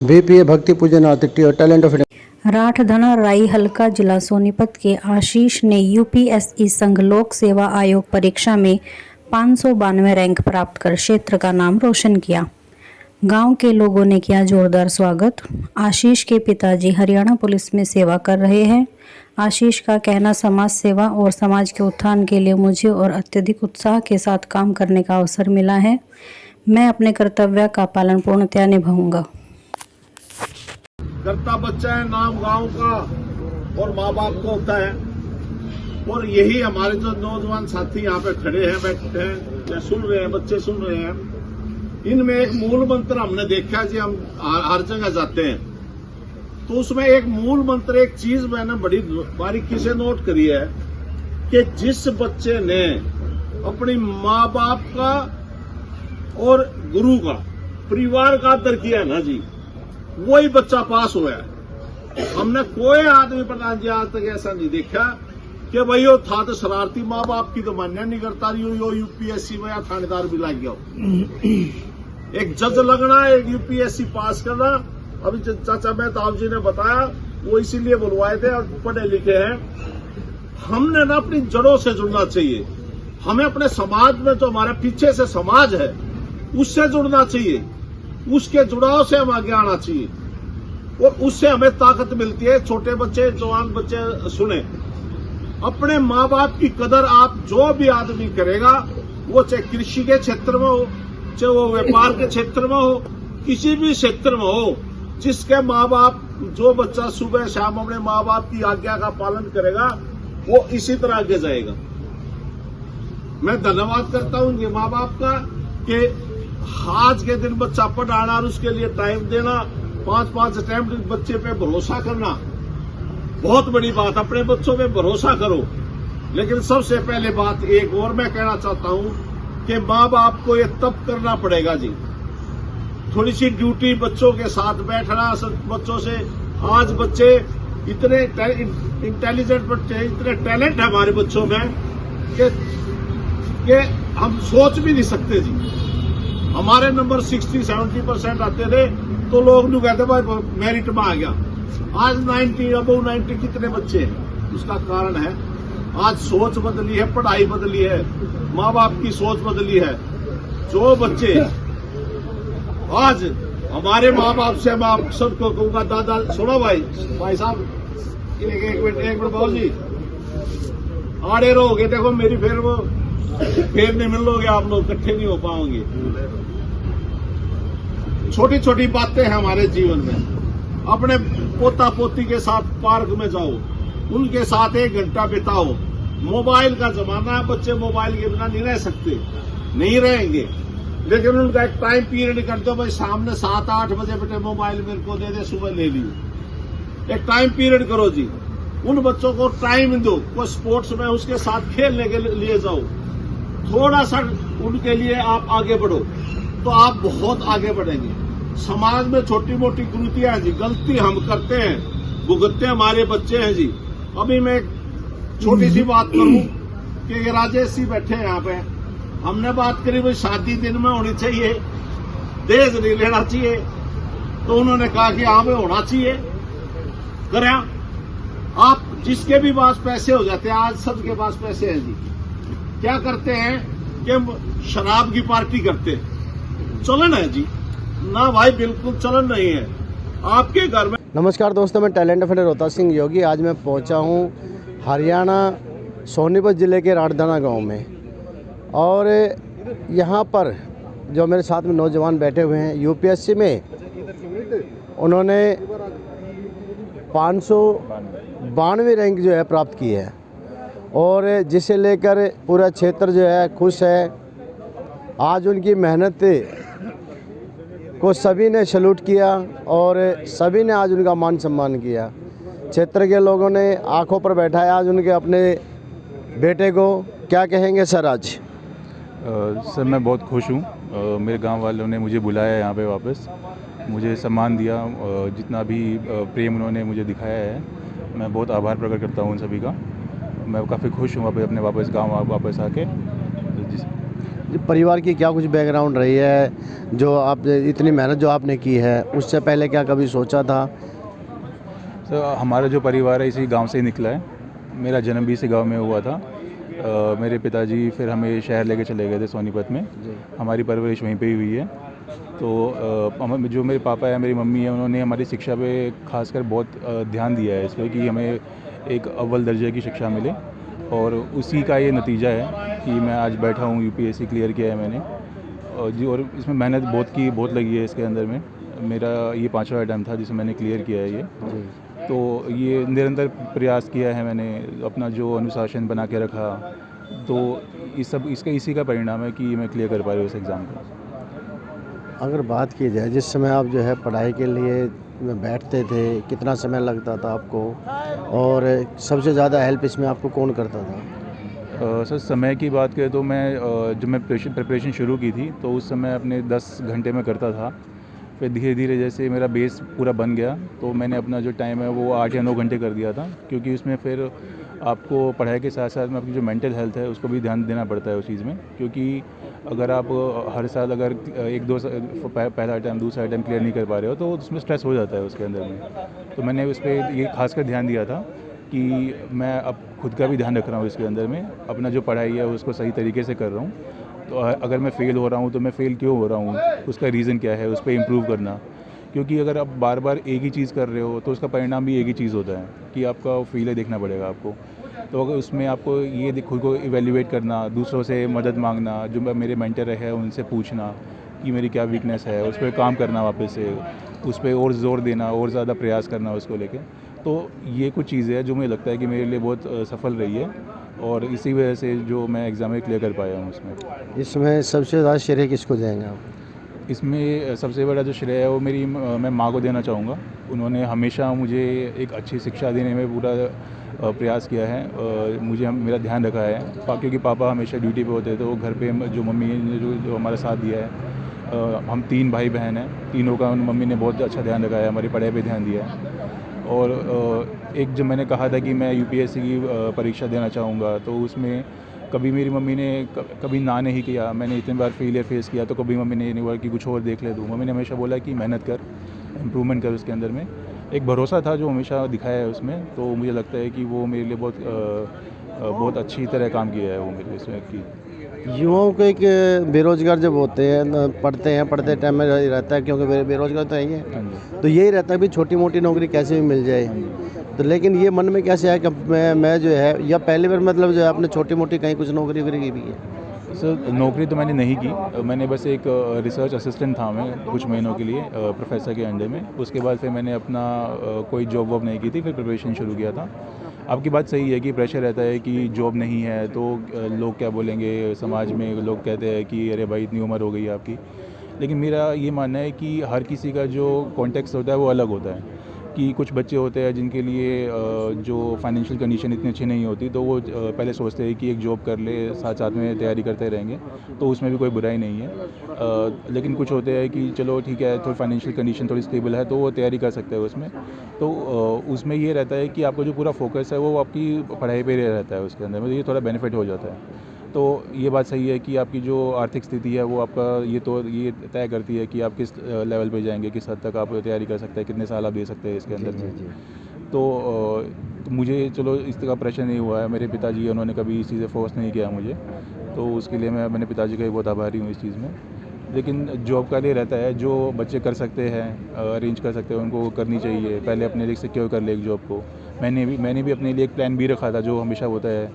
BPA भक्ति पूजन artist और टैलेंट ऑफ राठधना राई हल्का जिला सोनीपत के आशीष ने यूपीएससी संघ लोक सेवा आयोग परीक्षा में 592 रैंक प्राप्त कर क्षेत्र का नाम रोशन किया। गांव के लोगों ने किया जोरदार स्वागत। आशीष के पिताजी हरियाणा पुलिस में सेवा कर रहे हैं। आशीष का कहना, समाज सेवा और समाज के उत्थान के लिए मुझे और अत्यधिक उत्साह के साथ काम करने का अवसर मिला है। मैं अपने कर्तव्य का पालन पूर्णतया निभाऊंगा। करता बच्चा है, नाम गांव का और माँ बाप का होता है। और यही हमारे जो नौजवान साथी यहाँ पे खड़े हैं, बैठे हैं या सुन रहे हैं, बच्चे सुन रहे हैं, इनमें एक मूल मंत्र हमने देखा जी। हम हर जगह जाते हैं तो उसमें एक मूल मंत्र, एक चीज मैंने बड़ी बारीकी से नोट करी है कि जिस बच्चे ने अपनी माँ बाप का और गुरु का, परिवार का आदर किया ना जी, वही बच्चा पास हुआ है। हमने कोई आदमी प्रधान जी आज तक ऐसा नहीं देखा कि भाई वो था तो शरारती, माँ बाप की तो मान्य नहीं करता रही हो, यूपीएससी में या थानेदार भी लग गया। एक जज लगना, एक यूपीएससी पास करना। अभी चाचा मेहताब जी ने बताया, वो इसीलिए बुलवाए थे और पढ़े लिखे हैं। हमने ना अपनी जड़ों से जुड़ना चाहिए। हमें अपने समाज में जो हमारे पीछे से समाज है उससे जुड़ना चाहिए, उसके जुड़ाव से हम आगे आना चाहिए और उससे हमें ताकत मिलती है। छोटे बच्चे, जवान बच्चे सुने, अपने माँ बाप की कदर आप जो भी आदमी करेगा, वो चाहे कृषि के क्षेत्र में हो, चाहे वो व्यापार के क्षेत्र में हो, किसी भी क्षेत्र में हो, जिसके माँ बाप, जो बच्चा सुबह शाम अपने माँ बाप की आज्ञा का पालन करेगा, वो इसी तरह आगे जाएगा। मैं धन्यवाद करता हूं उनके माँ बाप का कि आज के दिन बच्चा पढ़ाना और उसके लिए टाइम देना, 5-5 अटेम्प्ट बच्चे पे भरोसा करना बहुत बड़ी बात। अपने बच्चों पे भरोसा करो। लेकिन सबसे पहले बात एक और मैं कहना चाहता हूं कि माँ बाप को ये तब करना पड़ेगा जी, थोड़ी सी ड्यूटी बच्चों के साथ बैठना, बच्चों से। आज बच्चे इतने इंटेलिजेंट बच्चे, इतने टैलेंट है हमारे बच्चों में कि हम सोच भी नहीं सकते जी। हमारे नंबर 60-70% आते थे तो लोग नहीं कहते भाई मेरिट में आ गया। आज 90 अबव 90 कितने बच्चे हैं? उसका कारण है आज सोच बदली है, पढ़ाई बदली है, माँ बाप की सोच बदली है। जो बच्चे आज हमारे माँ बाप से, मैं आप सबको कहूंगा, दादा सुनो भाई साहब, एक मिनट बाबू जी, आड़े रहोगे, देखो मेरी फिर नहीं मिलोगे, आप लोग इकट्ठे नहीं हो पाओगे। छोटी छोटी बातें हैं हमारे जीवन में। अपने पोता पोती के साथ पार्क में जाओ, उनके साथ 1 घंटा बिताओ। मोबाइल का जमाना है, बच्चे मोबाइल के बिना नहीं रह सकते, नहीं रहेंगे। लेकिन उनका एक टाइम पीरियड कर दो भाई, सामने 7-8 बजे बेटे मोबाइल मेरे को दे दे, सुबह ले लियो। एक टाइम पीरियड करो जी, उन बच्चों को टाइम दो। कोई स्पोर्ट्स में उसके साथ खेलने के लिए जाओ, थोड़ा सा उनके लिए आप आगे बढ़ो तो आप बहुत आगे बढ़ेंगे। समाज में छोटी मोटी कुरीतियां हैं जी, गलती हम करते हैं, भुगतते हमारे बच्चे हैं जी। अभी मैं एक छोटी सी बात करूं कि ये राजेश जी बैठे हैं यहाँ पे, हमने बात करी भाई शादी दिन में होनी चाहिए, दहेज नहीं लेना चाहिए, तो उन्होंने कहा कि हाँ भाई होना चाहिए। करें आप, जिसके भी पास पैसे हो जाते हैं, आज सबके पास पैसे हैं जी, क्या करते हैं कि शराब की पार्टी करते हैं। चलन है जी ना भाई, बिल्कुल चलन नहीं है आपके घर में। नमस्कार दोस्तों, मैं टैलेंट ऑफ रोहतास सिंह योगी। आज मैं पहुंचा हूं हरियाणा सोनीपत ज़िले के राठधना गांव में, और यहां पर जो मेरे साथ में नौजवान बैठे हुए हैं, यूपीएससी में उन्होंने 592 रैंक जो है प्राप्त की है, और जिसे लेकर पूरा क्षेत्र जो है खुश है। आज उनकी मेहनत को सभी ने सैल्यूट किया और सभी ने आज उनका मान सम्मान किया। क्षेत्र के लोगों ने आंखों पर बैठाया आज उनके अपने बेटे को। क्या कहेंगे सर आज? सर मैं बहुत खुश हूँ। मेरे गांव वालों ने मुझे बुलाया यहाँ पे वापस, मुझे सम्मान दिया, जितना भी प्रेम उन्होंने मुझे दिखाया है, मैं बहुत आभार प्रकट करता हूँ उन सभी का। मैं काफ़ी खुश हूँ अपने वापस गांव वापस आके। परिवार की क्या कुछ बैकग्राउंड रही है, जो आप इतनी मेहनत जो आपने की है, उससे पहले क्या कभी सोचा था? तो हमारा जो परिवार है इसी गांव से ही निकला है। मेरा जन्म भी इसी गांव में हुआ था। मेरे पिताजी फिर हमें शहर लेके चले गए थे सोनीपत में। हमारी परवरिश वहीं पे ही हुई है। तो जो मेरे पापा है, मेरी मम्मी है, उन्होंने हमारी शिक्षा पे खासकर बहुत ध्यान दिया है इस पर कि हमें एक अव्वल दर्जे की शिक्षा मिले, और उसी का ये नतीजा है कि मैं आज बैठा हूँ, यूपीएससी क्लियर किया है मैंने। और इसमें मेहनत बहुत लगी है इसके अंदर में। मेरा ये 5वां अटैम्प्ट था जिसे मैंने क्लियर किया है ये। तो ये निरंतर प्रयास किया है मैंने, अपना जो अनुशासन बना के रखा। तो इसी का परिणाम है कि मैं क्लियर कर पा रहा हूँ इस एग्ज़ाम को। अगर बात की जाए जिस समय आप जो है पढ़ाई के लिए बैठते थे, कितना समय लगता था आपको, और सबसे ज़्यादा हेल्प इसमें आपको कौन करता था? सर, समय की बात करें तो मैं जब मैं प्रिपरेशन शुरू की थी तो उस समय अपने 10 घंटे में करता था। फिर धीरे धीरे जैसे मेरा बेस पूरा बन गया तो मैंने अपना जो टाइम है वो 8 या 9 घंटे कर दिया था, क्योंकि उसमें फिर आपको पढ़ाई के साथ साथ में आपकी जो मेंटल हेल्थ है उसको भी ध्यान देना पड़ता है उस चीज़ में। क्योंकि अगर आप हर साल अगर पहला अटैम्प्ट दूसरा अटैम्प्ट क्लियर नहीं कर पा रहे हो तो उसमें स्ट्रेस हो जाता है उसके अंदर में। तो मैंने उस पर ये खासकर ध्यान दिया था कि मैं अब खुद का भी ध्यान रख रहा हूँ इसके अंदर में, अपना जो पढ़ाई है उसको सही तरीके से कर रहा हूँ। तो अगर मैं फ़ेल हो रहा हूँ तो मैं फ़ेल क्यों हो रहा हूँ, उसका रीज़न क्या है, उस पर इम्प्रूव करना। क्योंकि अगर आप बार बार एक ही चीज़ कर रहे हो तो उसका परिणाम भी एक ही चीज़ होता है कि आपका फेलियर देखना पड़ेगा आपको। तो अगर उसमें आपको ये खुद को इवेल्युएट करना, दूसरों से मदद मांगना, जो मेरे मेंटर है उनसे पूछना कि मेरी क्या वीकनेस है, उस पर काम करना, वापस से उस पर और ज़ोर देना और ज़्यादा प्रयास करना उसको लेके। तो ये कुछ चीज़ें हैं जो मुझे लगता है कि मेरे लिए बहुत सफल रही है, और इसी वजह से जो मैं एग्ज़ाम में क्लियर कर पाया हूँ उसमें। इसमें सबसे ज़्यादा श्रेय किसको देंगे आप? इसमें सबसे बड़ा जो श्रेय है वो मैं माँ को देना चाहूँगा। उन्होंने हमेशा मुझे एक अच्छी शिक्षा देने में पूरा प्रयास किया है। मेरा ध्यान रखा है, क्योंकि पापा हमेशा ड्यूटी पे होते थे, तो घर पे जो मम्मी ने जो हमारा साथ दिया है। हम 3 भाई बहन हैं, तीनों का मम्मी ने बहुत अच्छा ध्यान रखा है, हमारी पढ़ाई पे ध्यान दिया है। और एक जब मैंने कहा था कि मैं यूपीएससी की परीक्षा देना चाहूँगा तो उसमें कभी मेरी मम्मी ने कभी ना नहीं किया। मैंने इतनी बार फेलियर फेस किया तो कभी मम्मी ने ये नहीं बोला कि कुछ और देख ले। दूँ मम्मी ने हमेशा बोला कि मेहनत कर, इम्प्रूवमेंट कर। उसके अंदर में एक भरोसा था जो हमेशा दिखाया है उसमें। तो मुझे लगता है कि वो मेरे लिए बहुत अच्छी तरह काम किया है वो मेरे इसमें कि युवाओं को एक बेरोजगार जब होते हैं पढ़ते टाइम में रहता है, क्योंकि बेरोजगार तो है ही है, हाँ जी। तो यही रहता है कि छोटी मोटी नौकरी कैसे भी मिल जाए। तो लेकिन ये मन में कैसे आया कि मैं जो है, या पहली बार मतलब जो है आपने छोटी मोटी कहीं कुछ नौकरी वगैरह की भी है? सर, नौकरी तो मैंने नहीं की। मैंने बस एक रिसर्च असिस्टेंट था मैं कुछ महीनों के लिए प्रोफेसर के अंडर में। उसके बाद फिर मैंने अपना कोई जॉब वॉब नहीं की थी, फिर प्रिपरेशन शुरू किया था। आपकी बात सही है कि प्रेशर रहता है कि जॉब नहीं है तो लोग क्या बोलेंगे, समाज में लोग कहते हैं कि अरे भाई इतनी उम्र हो गई है आपकी। लेकिन मेरा ये मानना है कि हर किसी का जो कॉन्टेक्स्ट होता है वो अलग होता है। कि कुछ बच्चे होते हैं जिनके लिए जो फाइनेंशियल कंडीशन इतनी अच्छी नहीं होती, तो वो पहले सोचते हैं कि एक जॉब कर ले, साथ साथ में तैयारी करते रहेंगे, तो उसमें भी कोई बुराई नहीं है। लेकिन कुछ होते हैं कि चलो ठीक है, थोड़ी फाइनेंशियल कंडीशन थोड़ी स्टेबल है तो वो तैयारी कर सकते हैं उसमें। तो उसमें ये रहता है कि आपका जो पूरा फोकस है वो आपकी पढ़ाई पे रहता है उसके अंदर में, तो ये थोड़ा बेनिफिट हो जाता है। तो ये बात सही है कि आपकी जो आर्थिक स्थिति है वो आपका ये तय करती है कि आप किस लेवल पे जाएंगे, किस हद तक आप तैयारी कर सकते हैं, कितने साल आप दे सकते हैं इसके अंदर में। तो मुझे चलो इस तरह का प्रेशर नहीं हुआ है। मेरे पिताजी उन्होंने कभी इस चीज़ से फोर्स नहीं किया मुझे, तो उसके लिए मैं अपने पिताजी का भी बहुत आभारी हूँ इस चीज़ में। लेकिन जॉब का लिए रहता है, जो बच्चे कर सकते हैं, अरेंज कर सकते हैं, उनको करनी चाहिए। पहले अपने लिए सिक्योर कर ले एक जॉब को। मैंने भी अपने लिए एक प्लान बी रखा था जो हमेशा होता है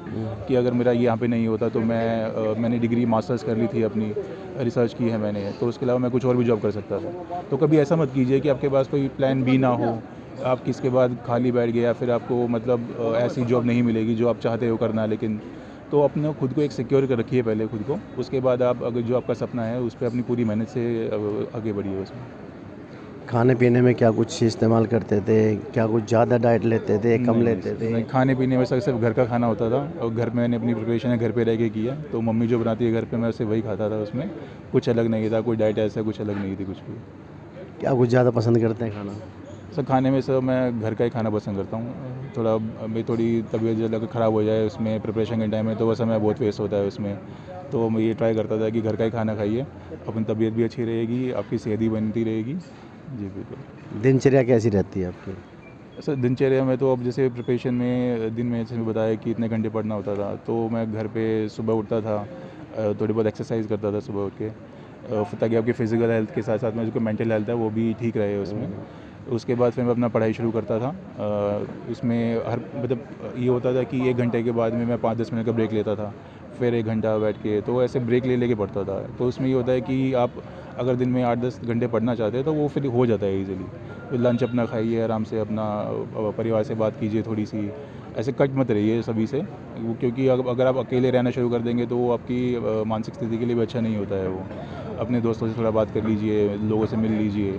कि अगर मेरा यहाँ पे नहीं होता तो मैंने डिग्री मास्टर्स कर ली थी, अपनी रिसर्च की है मैंने, तो उसके अलावा मैं कुछ और भी जॉब कर सकता था। तो कभी ऐसा मत कीजिए कि आपके पास कोई प्लान बी ना हो, आप किसके बाद खाली बैठ गए या फिर आपको मतलब ऐसी जॉब नहीं मिलेगी जो आप चाहते हो करना। लेकिन तो अपने खुद को एक सिक्योर कर रखिए पहले खुद को, उसके बाद आप अगर जो आपका सपना है उस पर अपनी पूरी मेहनत से आगे बढ़िए उसमें। खाने पीने में क्या कुछ इस्तेमाल करते थे? क्या कुछ ज़्यादा डाइट लेते थे, कम लेते थे? नहीं, खाने पीने में सिर्फ घर का खाना होता था, और घर में मैंने अपनी प्रिपरेशन है घर पे रह के किया, तो मम्मी जो बनाती है घर पे मैं उससे वही खाता था। उसमें कुछ अलग नहीं था, कोई डाइट ऐसा कुछ अलग नहीं थी कुछ भी। क्या कुछ ज़्यादा पसंद करते हैं खाना? सर, खाने में सर मैं घर का ही खाना पसंद करता हूँ। थोड़ा मेरी थोड़ी तबीयत जब ख़राब हो जाए उसमें प्रिपरेशन के टाइम में, तो वह समय बहुत वेस्ट होता है उसमें। तो मैं ये ट्राई करता था कि घर का ही खाना खाइए, अपनी तबीयत भी अच्छी रहेगी, आपकी सेहत भी बनती रहेगी। जी बिल्कुल। दिनचर्या कैसी रहती है आपकी? सर दिनचर्या में तो अब जैसे प्रिपरेशन में दिन में जैसे बताया कि इतने घंटे पढ़ना होता था, तो मैं घर पे सुबह उठता था, थोड़ी बहुत एक्सरसाइज करता था सुबह उठ के, ताकि आपकी फ़िज़िकल हेल्थ के साथ साथ में जो मेंटल हेल्थ है वो भी ठीक रहे उसमें। उसके बाद फिर मैं अपना पढ़ाई शुरू करता था। उसमें हर मतलब ये होता था कि 1 घंटे के बाद में मैं 5-10 मिनट का ब्रेक लेता था, फिर 1 घंटा बैठ के, तो ऐसे ब्रेक ले लेके पढ़ता था। तो उसमें ये होता है कि आप अगर दिन में 8-10 घंटे पढ़ना चाहते हैं तो वो फिर हो जाता है ईज़िली। फिर लंच अपना खाइए, आराम से अपना परिवार से बात कीजिए थोड़ी सी, ऐसे कट मत रहिए सभी से, क्योंकि अगर आप अकेले रहना शुरू कर देंगे तो वो आपकी मानसिक स्थिति के लिए भी अच्छा नहीं होता है वो। अपने दोस्तों से थोड़ा बात कर लीजिए, लोगों से मिल लीजिए,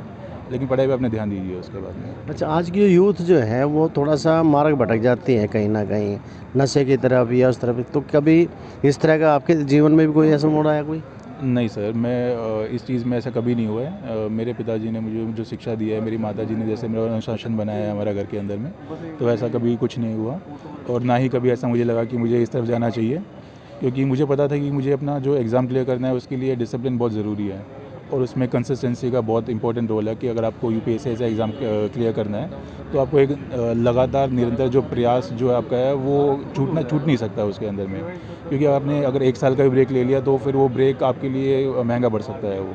लेकिन पढ़ाई पे अपने ध्यान दीजिए उसके बाद में। अच्छा, आज की यूथ जो है वो थोड़ा सा मार्ग भटक जाती है कहीं ना कहीं, नशे की तरफ या उस तरफ, तो कभी इस तरह का आपके जीवन में भी कोई ऐसा मोड़ आया कोई? नहीं सर, मैं इस चीज़ में ऐसा कभी नहीं हुआ है। मेरे पिताजी ने मुझे जो शिक्षा दी है, मेरी माताजी ने जैसे मेरा अनुशासन बनाया है हमारा घर के अंदर में, तो ऐसा कभी कुछ नहीं हुआ, और ना ही कभी ऐसा मुझे लगा कि मुझे इस तरफ जाना चाहिए, क्योंकि मुझे पता था कि मुझे अपना जो एग्ज़ाम क्लियर करना है उसके लिए डिसिप्लिन बहुत ज़रूरी है, और उसमें कंसिस्टेंसी का बहुत इंपॉर्टेंट रोल है कि अगर आपको यूपीएससी ऐसा एग्ज़ाम क्लियर करना है तो आपको एक लगातार निरंतर जो प्रयास जो आपका है वो छूट नहीं सकता उसके अंदर में, क्योंकि आपने अगर 1 साल का भी ब्रेक ले लिया तो फिर वो ब्रेक आपके लिए महंगा पड़ सकता है वो।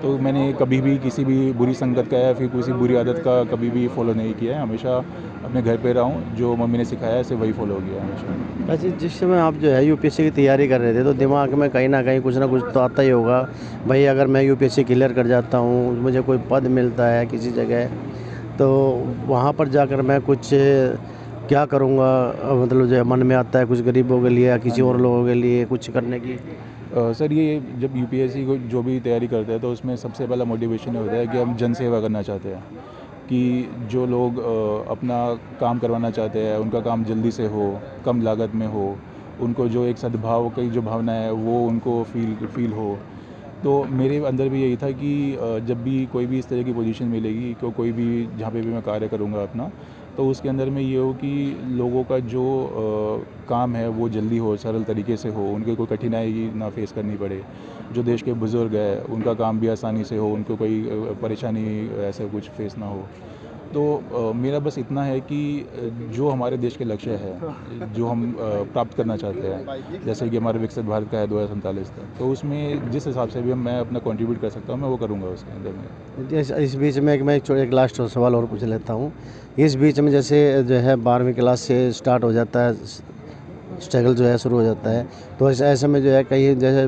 तो मैंने कभी भी किसी भी बुरी संगत का या फिर किसी बुरी आदत का कभी भी फॉलो नहीं किया है, हमेशा अपने घर पे रहा हूँ, जो मम्मी ने सिखाया है सिर्फ वही फॉलो किया है हमेशा। अच्छा, जिस समय आप जो है यूपीएससी की तैयारी कर रहे थे तो दिमाग में कहीं ना कहीं कुछ ना कुछ तो आता ही होगा, भाई अगर मैं यूपीएससी क्लियर कर जाता हूँ, मुझे कोई पद मिलता है किसी जगह, तो वहाँ पर जाकर मैं कुछ क्या करूँगा, मतलब जो है मन में आता है कुछ गरीबों के लिए या किसी और लोगों के लिए कुछ करने की। सर ये जब यूपीएससी को जो भी तैयारी करते हैं तो उसमें सबसे पहला मोटिवेशन होता है कि हम जन सेवा करना चाहते हैं, कि जो लोग अपना काम करवाना चाहते हैं उनका काम जल्दी से हो, कम लागत में हो, उनको जो एक सद्भाव की जो भावना है वो उनको फील हो। तो मेरे अंदर भी यही था कि जब भी कोई भी इस तरह की पोजीशन मिलेगी, कोई भी जहाँ पे भी मैं कार्य करूँगा अपना, तो उसके अंदर में ये हो कि लोगों का जो काम है वो जल्दी हो, सरल तरीके से हो, उनके कोई कठिनाई ना फेस करनी पड़े। जो देश के बुज़ुर्ग हैं उनका काम भी आसानी से हो, उनको कोई परेशानी ऐसा कुछ फेस ना हो। तो मेरा बस इतना है कि जो हमारे देश के लक्ष्य है, जो हम प्राप्त करना चाहते हैं, जैसे कि हमारा विकसित भारत का है 2047 तक, तो उसमें जिस हिसाब से भी मैं अपना कंट्रीब्यूट कर सकता हूँ मैं वो करूँगा उसके अंदर में। इस बीच में एक लास्ट सवाल और पूछ लेता हूँ। इस बीच में जैसे जो है 12वीं क्लास से स्टार्ट हो जाता है, स्ट्रगल जो है शुरू हो जाता है, तो ऐसे में जो है कहीं जैसे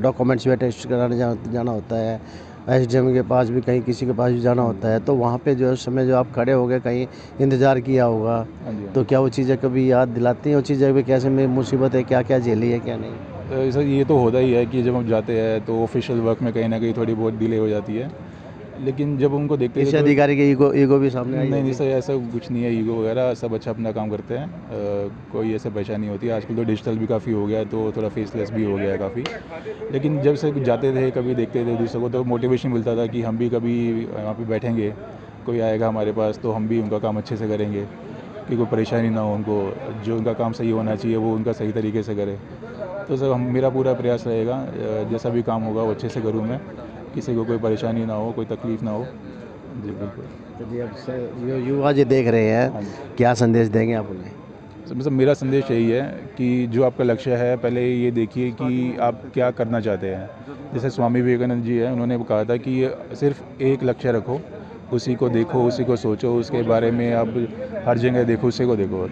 डॉक्यूमेंट्स भी टेस्ट कराने जाना होता है, एसडीएम के पास भी कहीं किसी के पास भी जाना होता है, तो वहाँ पे जो उस समय जो आप खड़े हो गए कहीं इंतज़ार किया होगा, हाँ जी, हाँ तो क्या वो चीज़ें कभी याद दिलाती हैं, वो चीज़ें भी कैसे में मुसीबत है, क्या क्या झेली है क्या नहीं? सर ये तो होता ही है कि जब हम जाते हैं तो ऑफिशियल वर्क में कहीं ना कहीं थोड़ी बहुत डिले हो जाती है, लेकिन जब उनको देखते किसी हैं तो अधिकारी के ईगो भी सामने आई नहीं होगी? सर, ऐसा कुछ नहीं है ईगो वगैरह, सब अच्छा अपना काम करते हैं। कोई ऐसा परेशानी होती है, आजकल तो डिजिटल भी काफ़ी हो गया है तो थोड़ा फेसलेस भी हो गया है काफ़ी, लेकिन जब से जाते थे कभी देखते थे दूसरों को तो मोटिवेशन मिलता था कि हम भी कभी वहाँ पे बैठेंगे, कोई आएगा हमारे पास तो हम भी उनका काम अच्छे से करेंगे, कि कोई परेशानी ना हो उनको, जो उनका काम सही होना चाहिए वो उनका सही तरीके से करें। तो सर मेरा पूरा प्रयास रहेगा, जैसा भी काम होगा वो अच्छे से करूँ मैं, किसी को कोई परेशानी ना हो, कोई तकलीफ़ ना हो। जी बिल्कुल। तो जी, अब युवा जी देख रहे हाँ हैं, जी। क्या संदेश देंगे आप उन्हें? तो मतलब मेरा संदेश यही है कि जो आपका लक्ष्य है पहले ये देखिए कि आप क्या करना चाहते हैं। जैसे स्वामी विवेकानंद जी हैं, उन्होंने कहा था कि सिर्फ एक लक्ष्य रखो, उसी को देखो, उसी को सोचो, उसके बारे में आप हर जगह देखो, उसी को देखो,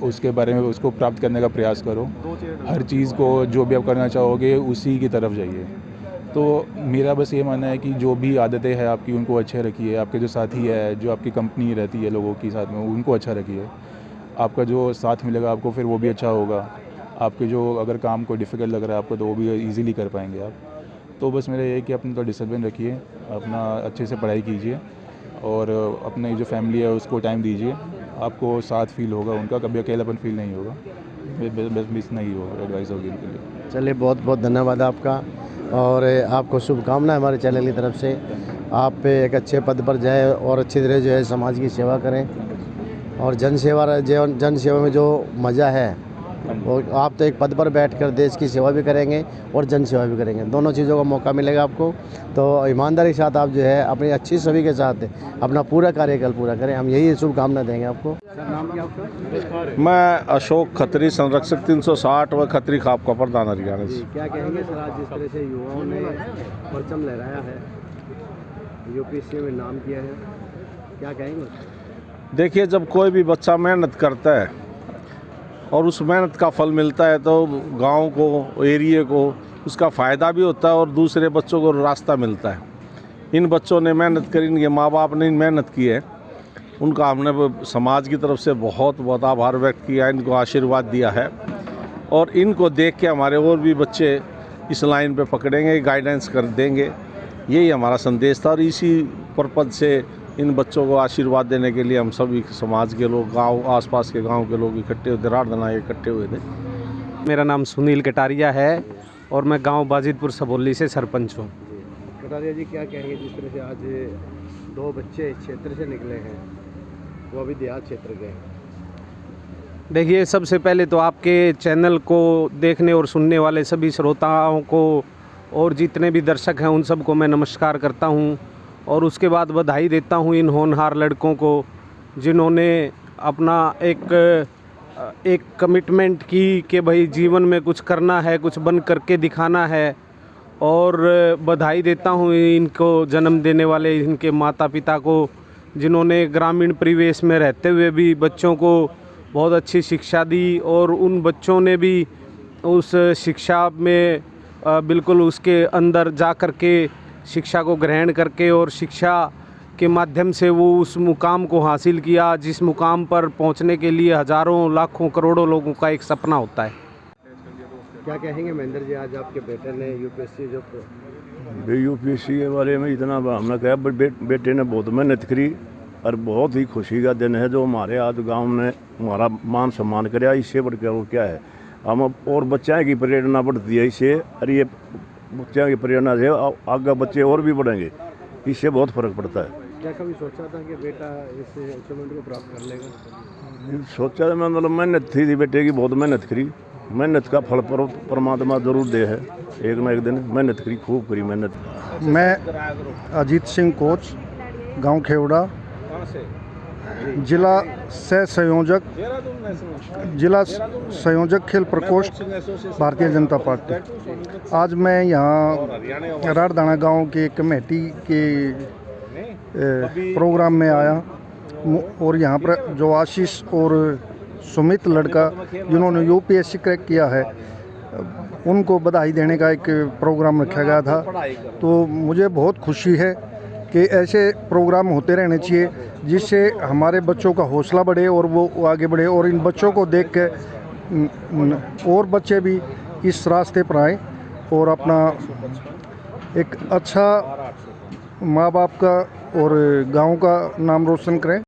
उसके बारे में उसको प्राप्त करने का प्रयास करो। हर चीज़ को जो भी आप करना चाहोगे उसी की तरफ जाइए। तो मेरा बस ये मानना है कि जो भी आदतें हैं आपकी उनको अच्छे रखिए, आपके जो साथी है, जो आपकी कंपनी रहती है लोगों के साथ में, उनको अच्छा रखिए। आपका जो साथ मिलेगा आपको फिर वो भी अच्छा होगा। आपके जो अगर काम को डिफ़िकल्ट लग रहा है आपको तो वो भी ईज़िली कर पाएँगे आप। तो बस मेरा ये है कि अपना तो डिसिप्लिन रखिए, अपना अच्छे से पढ़ाई कीजिए और अपनी जो फैमिली है उसको टाइम दीजिए। आपको साथ फ़ील होगा उनका, कभी अकेलापन फ़ील नहीं होगा। बस मिस नहीं होगा, एडवाइस होगी उनके लिए। चलिए, बहुत बहुत धन्यवाद आपका, और आपको शुभकामनाएं हमारे चैनल की तरफ से। आप एक अच्छे पद पर जाएं और अच्छी तरह जो है समाज की सेवा करें, और जन सेवा में जो मज़ा है और आप तो एक पद पर बैठकर देश की सेवा भी करेंगे और जन सेवा भी करेंगे, दोनों चीज़ों का मौका मिलेगा आपको। तो ईमानदारी के साथ आप जो है अपनी अच्छी छवि के साथ अपना पूरा कार्यकाल पूरा करें, हम यही शुभकामना देंगे आपको। सर, नाम क्या आपका? मैं अशोक खत्री, संरक्षक 360 व खत्री खाप का प्रधान हरियाणा से। क्या कहेंगे सर, आज जिस तरह से युवाओं ने परचम लहराया है, यूपीएससी में नाम किया है, क्या कहेंगे? देखिए, जब कोई भी बच्चा मेहनत करता है और उस मेहनत का फल मिलता है तो गांव को, एरिया को उसका फ़ायदा भी होता है और दूसरे बच्चों को रास्ता मिलता है। इन बच्चों ने मेहनत करी, इनके माँ बाप ने मेहनत की है, उनका हमने समाज की तरफ से बहुत बहुत आभार व्यक्त किया, इनको आशीर्वाद दिया है और इनको देख के हमारे और भी बच्चे इस लाइन पे पकड़ेंगे, गाइडेंस कर देंगे। यही हमारा संदेश था और इसी पर्पज़ से इन बच्चों को आशीर्वाद देने के लिए हम सभी समाज के लोग, गांव आसपास के गांव के लोग इकट्ठे हुए, रारधना इकट्ठे हुए थे। मेरा नाम सुनील कटारिया है और मैं गांव बाजिदपुर सबोली से सरपंच हूँ। कटारिया जी, क्या कहेंगे जिस तरह से आज 2 बच्चे इस क्षेत्र से निकले हैं, वो अभी देहात क्षेत्र के हैं? देखिए, सबसे पहले तो आपके चैनल को देखने और सुनने वाले सभी श्रोताओं को और जितने भी दर्शक हैं उन सबको मैं नमस्कार करता हूं और उसके बाद बधाई देता हूं इन होनहार लड़कों को जिन्होंने अपना एक कमिटमेंट की कि भाई जीवन में कुछ करना है, कुछ बन करके दिखाना है। और बधाई देता हूं इनको जन्म देने वाले इनके माता पिता को, जिन्होंने ग्रामीण परिवेश में रहते हुए भी बच्चों को बहुत अच्छी शिक्षा दी और उन बच्चों ने भी उस शिक्षा में बिल्कुल उसके अंदर जा कर के शिक्षा को ग्रहण करके और शिक्षा के माध्यम से वो उस मुकाम को हासिल किया जिस मुकाम पर पहुंचने के लिए हज़ारों लाखों करोड़ों लोगों का एक सपना होता है। क्या कहेंगे महेंद्र जी, आज आपके बेटे ने यूपीएससी यूपीएससी के बारे में इतना हमने कहा, बेटे ने बहुत मेहनत करी और बहुत ही खुशी का दिन है जो हमारे आज गांव ने हमारा मान सम्मान कराया। इससे बढ़कर वो क्या है, हम और बच्चों की प्रेरणा बढ़ती है इससे, और ये बच्चों की प्रेरणा से आगे बच्चे और भी बढ़ेंगे, इससे बहुत फ़र्क पड़ता है। क्या कभी सोचा था कि बेटा इस अचीवमेंट को प्राप्त कर लेगा? सोचा था मैं, मतलब मेहनत थी बेटे की, बहुत मेहनत करी, मेहनत का फल पर परमात्मा जरूर दे है, एक ना एक दिन मेहनत करी, खूब करी मेहनत। मैं अजीत सिंह कोच, गांव खेवड़ा, जिला संयोजक खेल प्रकोष्ठ भारतीय जनता पार्टी। आज मैं यहाँ रारदाना गांव के कमेटी के प्रोग्राम में आया और यहाँ पर जो आशीष और सुमित लड़का जिन्होंने यूपीएससी क्रैक किया है उनको बधाई देने का एक प्रोग्राम रखा गया था। तो मुझे बहुत खुशी है कि ऐसे प्रोग्राम होते रहने चाहिए जिससे हमारे बच्चों का हौसला बढ़े और वो आगे बढ़े और इन बच्चों को देख के और बच्चे भी इस रास्ते पर आएँ और अपना एक अच्छा माँ बाप का और गांव का नाम रोशन करें।